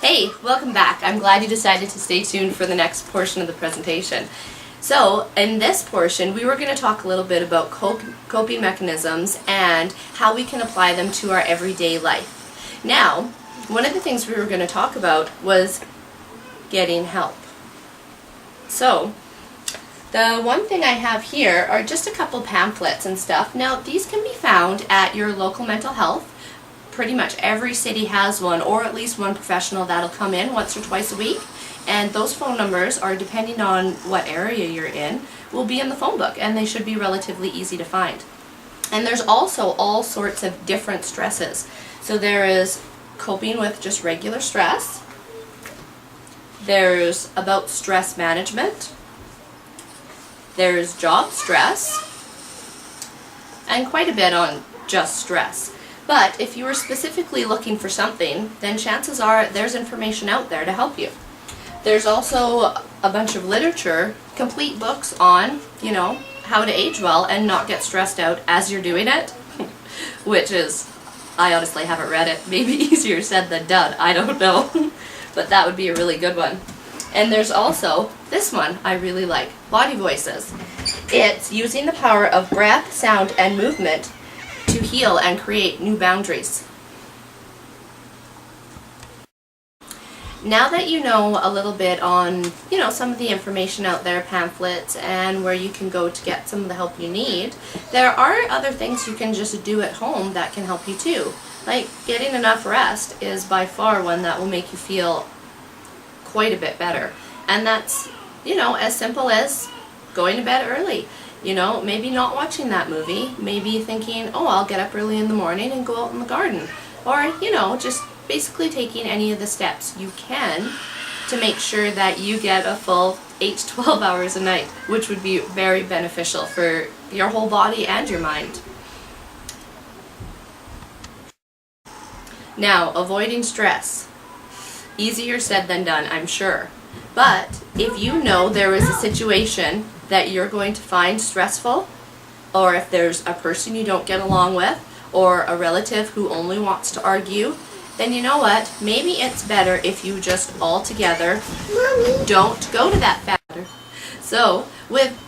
Hey, welcome back. I'm glad you decided to stay tuned for the next portion of the presentation. So, in this portion, we were going to talk a little bit about coping mechanisms and how we can apply them to our everyday life. Now, one of the things we were going to talk about was getting help. So, the one thing I have here are just a couple pamphlets and stuff. Now, these can be found at your local mental health. Pretty much every city has one, or at least one professional that'll come in once or twice a week. And those phone numbers are, depending on what area you're in, will be in the phone book, and they should be relatively easy to find. And there's also all sorts of different stresses. So there is coping with just regular stress. There's about stress management. There's job stress. And quite a bit on just stress. But if you were specifically looking for something, then chances are there's information out there to help you. There's also a bunch of literature, complete books on, how to age well and not get stressed out as you're doing it, which is, I honestly haven't read it. Maybe easier said than done, I don't know. But that would be a really good one. And there's also this one I really like, Body Voices. It's using the power of breath, sound, and movement to heal and create new boundaries. Now that you know a little bit on, some of the information out there, pamphlets, and where you can go to get some of the help you need, there are other things you can just do at home that can help you too. Like getting enough rest is by far one that will make you feel quite a bit better. And that's, as simple as going to bed early. Maybe not watching that movie, maybe thinking, oh, I'll get up early in the morning and go out in the garden. Or, just basically taking any of the steps you can to make sure that you get a full 8 to 12 hours a night, which would be very beneficial for your whole body and your mind. Now, avoiding stress. Easier said than done, I'm sure. But if you know there is a situation that you're going to find stressful, or if there's a person you don't get along with, or a relative who only wants to argue, then you know what? Maybe it's better if you just altogether don't go to that factor. So, with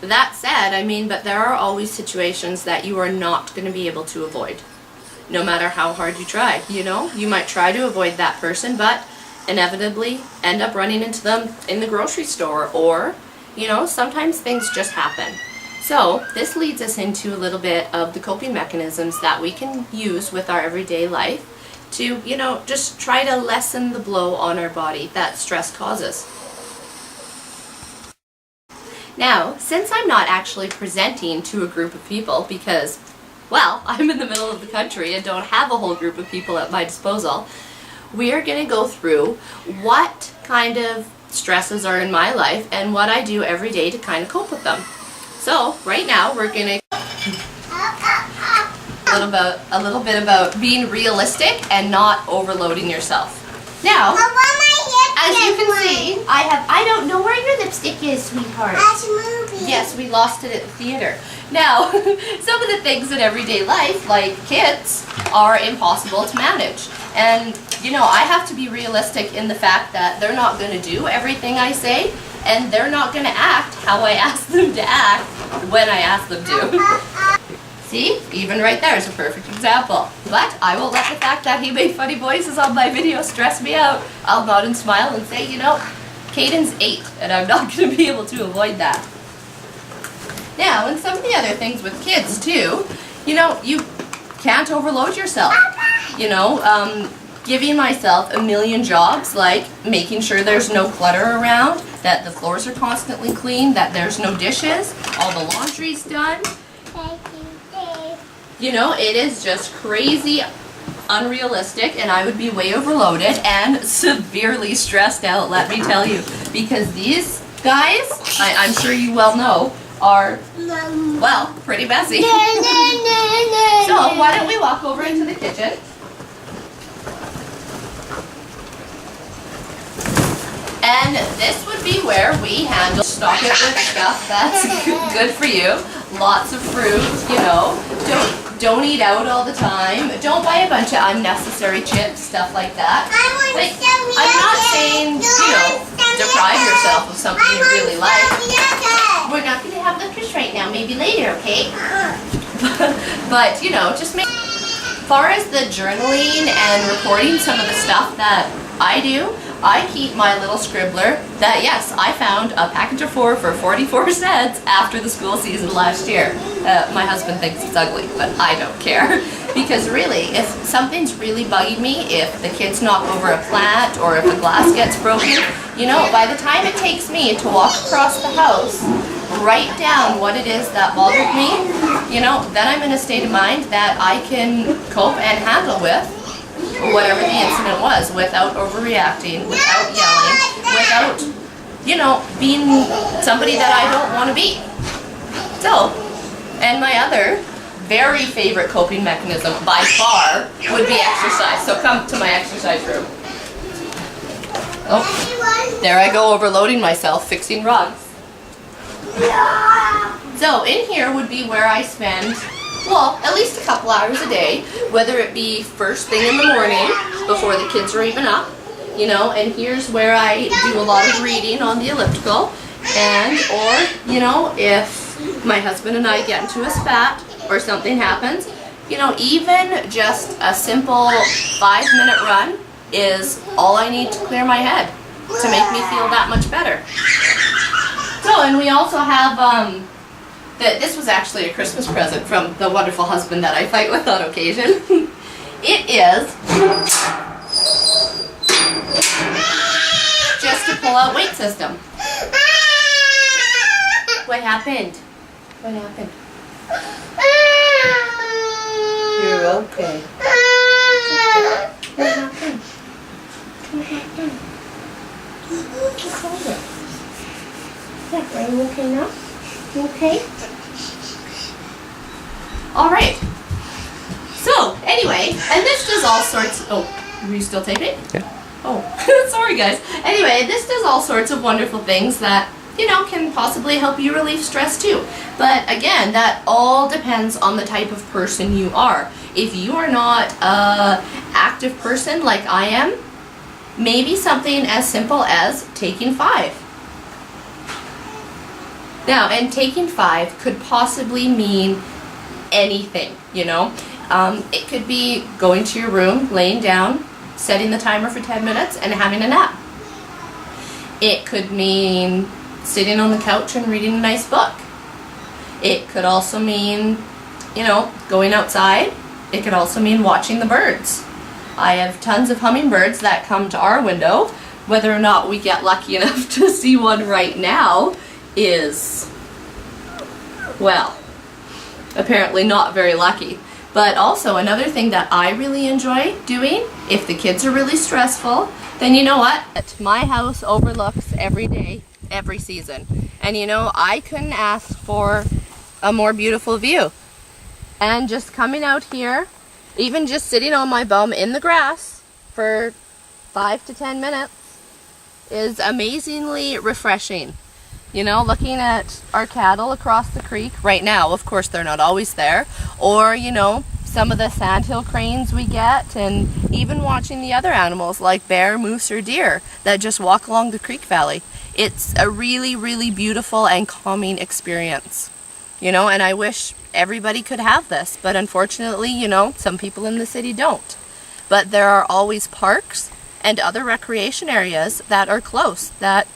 that said, but there are always situations that you are not going to be able to avoid, no matter how hard you try. You might try to avoid that person, but inevitably end up running into them in the grocery store, or sometimes things just happen. So this leads us into a little bit of the coping mechanisms that we can use with our everyday life to, just try to lessen the blow on our body that stress causes. Now, since I'm not actually presenting to a group of people because, well, I'm in the middle of the country and don't have a whole group of people at my disposal, we are going to go through what kind of stresses are in my life and what I do every day to kind of cope with them. So right now we're going to a little bit about being realistic and not overloading yourself. Now, as you can see, I don't know where your lipstick is, sweetheart. Yes, we lost it at the theater. Now, some of the things in everyday life, like kids, are impossible to manage. And, I have to be realistic in the fact that they're not going to do everything I say, and they're not going to act how I ask them to act when I ask them to. See? Even right there is a perfect example. But I won't let the fact that he made funny voices on my video stress me out. I'll nod and smile and say, Caden's 8, and I'm not going to be able to avoid that. Now, and some of the other things with kids too, you can't overload yourself. Giving myself a million jobs, like making sure there's no clutter around, that the floors are constantly clean, that there's no dishes, all the laundry's done. It is just crazy, unrealistic, and I would be way overloaded and severely stressed out, let me tell you. Because these guys, I'm sure you well know, are, well, pretty messy. So why don't we walk over into the kitchen. And this would be where we stock it with stuff that's good for you. Lots of fruit, Don't eat out all the time. Don't buy a bunch of unnecessary chips, stuff like that. Like, I'm not saying, deprive yourself of something you really like. We're not going to have licorice right now, maybe later, okay? But, just make... As far as the journaling and recording some of the stuff that I do, I keep my little scribbler that, yes, I found a package of 4 for 44 cents after the school season last year. My husband thinks it's ugly, but I don't care. Because really, if something's really bugging me, if the kids knock over a plant or if a glass gets broken, by the time it takes me to walk across the house, write down what it is that bothered me, then I'm in a state of mind that I can cope and handle with whatever the incident was without overreacting, without yelling, without, being somebody that I don't want to be. So, and my other very favorite coping mechanism by far would be exercise. So come to my exercise room. Oh, there I go overloading myself fixing rugs. So in here would be where I spend, at least a couple hours a day, whether it be first thing in the morning before the kids are even up, and here's where I do a lot of reading on the elliptical, or if my husband and I get into a spat or something happens, even just a simple 5-minute run is all I need to clear my head to make me feel that much better. So, and we also have, this was actually a Christmas present from the wonderful husband that I fight with on occasion. It is just a pull-out weight system. What happened? What happened? You're okay. What happened? What happened? What's over? Yeah, are you okay now? You okay? Alright. So, anyway, and this does all sorts... Oh, are you still taping? Yeah. Oh, sorry guys. Anyway, this does all sorts of wonderful things that, can possibly help you relieve stress too. But again, that all depends on the type of person you are. If you are not an active person like I am, maybe something as simple as taking 5. Now, and taking 5 could possibly mean anything, It could be going to your room, laying down, setting the timer for 10 minutes, and having a nap. It could mean sitting on the couch and reading a nice book. It could also mean, going outside. It could also mean watching the birds. I have tons of hummingbirds that come to our window. Whether or not we get lucky enough to see one right now is, apparently not very lucky. But also another thing that I really enjoy doing, if the kids are really stressful, then you know what? My house overlooks every day, every season. And I couldn't ask for a more beautiful view. And just coming out here, even just sitting on my bum in the grass for 5 to 10 minutes is amazingly refreshing. Looking at our cattle across the creek right now, of course they're not always there, or some of the sandhill cranes we get, and even watching the other animals like bear, moose, or deer that just walk along the creek valley. It's a really, really beautiful and calming experience, and I wish everybody could have this, but unfortunately, some people in the city don't. But there are always parks and other recreation areas that are close that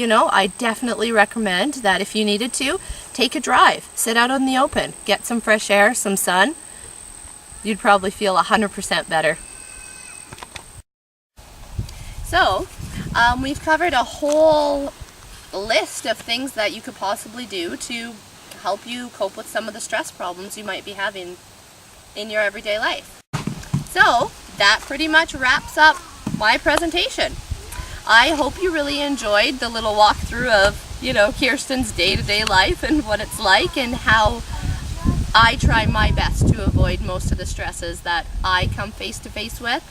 I definitely recommend that if you needed to, take a drive, sit out in the open, get some fresh air, some sun. You'd probably feel 100% better. So, we've covered a whole list of things that you could possibly do to help you cope with some of the stress problems you might be having in your everyday life. So, that pretty much wraps up my presentation. I hope you really enjoyed the little walkthrough of, Kirsten's day-to-day life and what it's like and how I try my best to avoid most of the stresses that I come face to face with.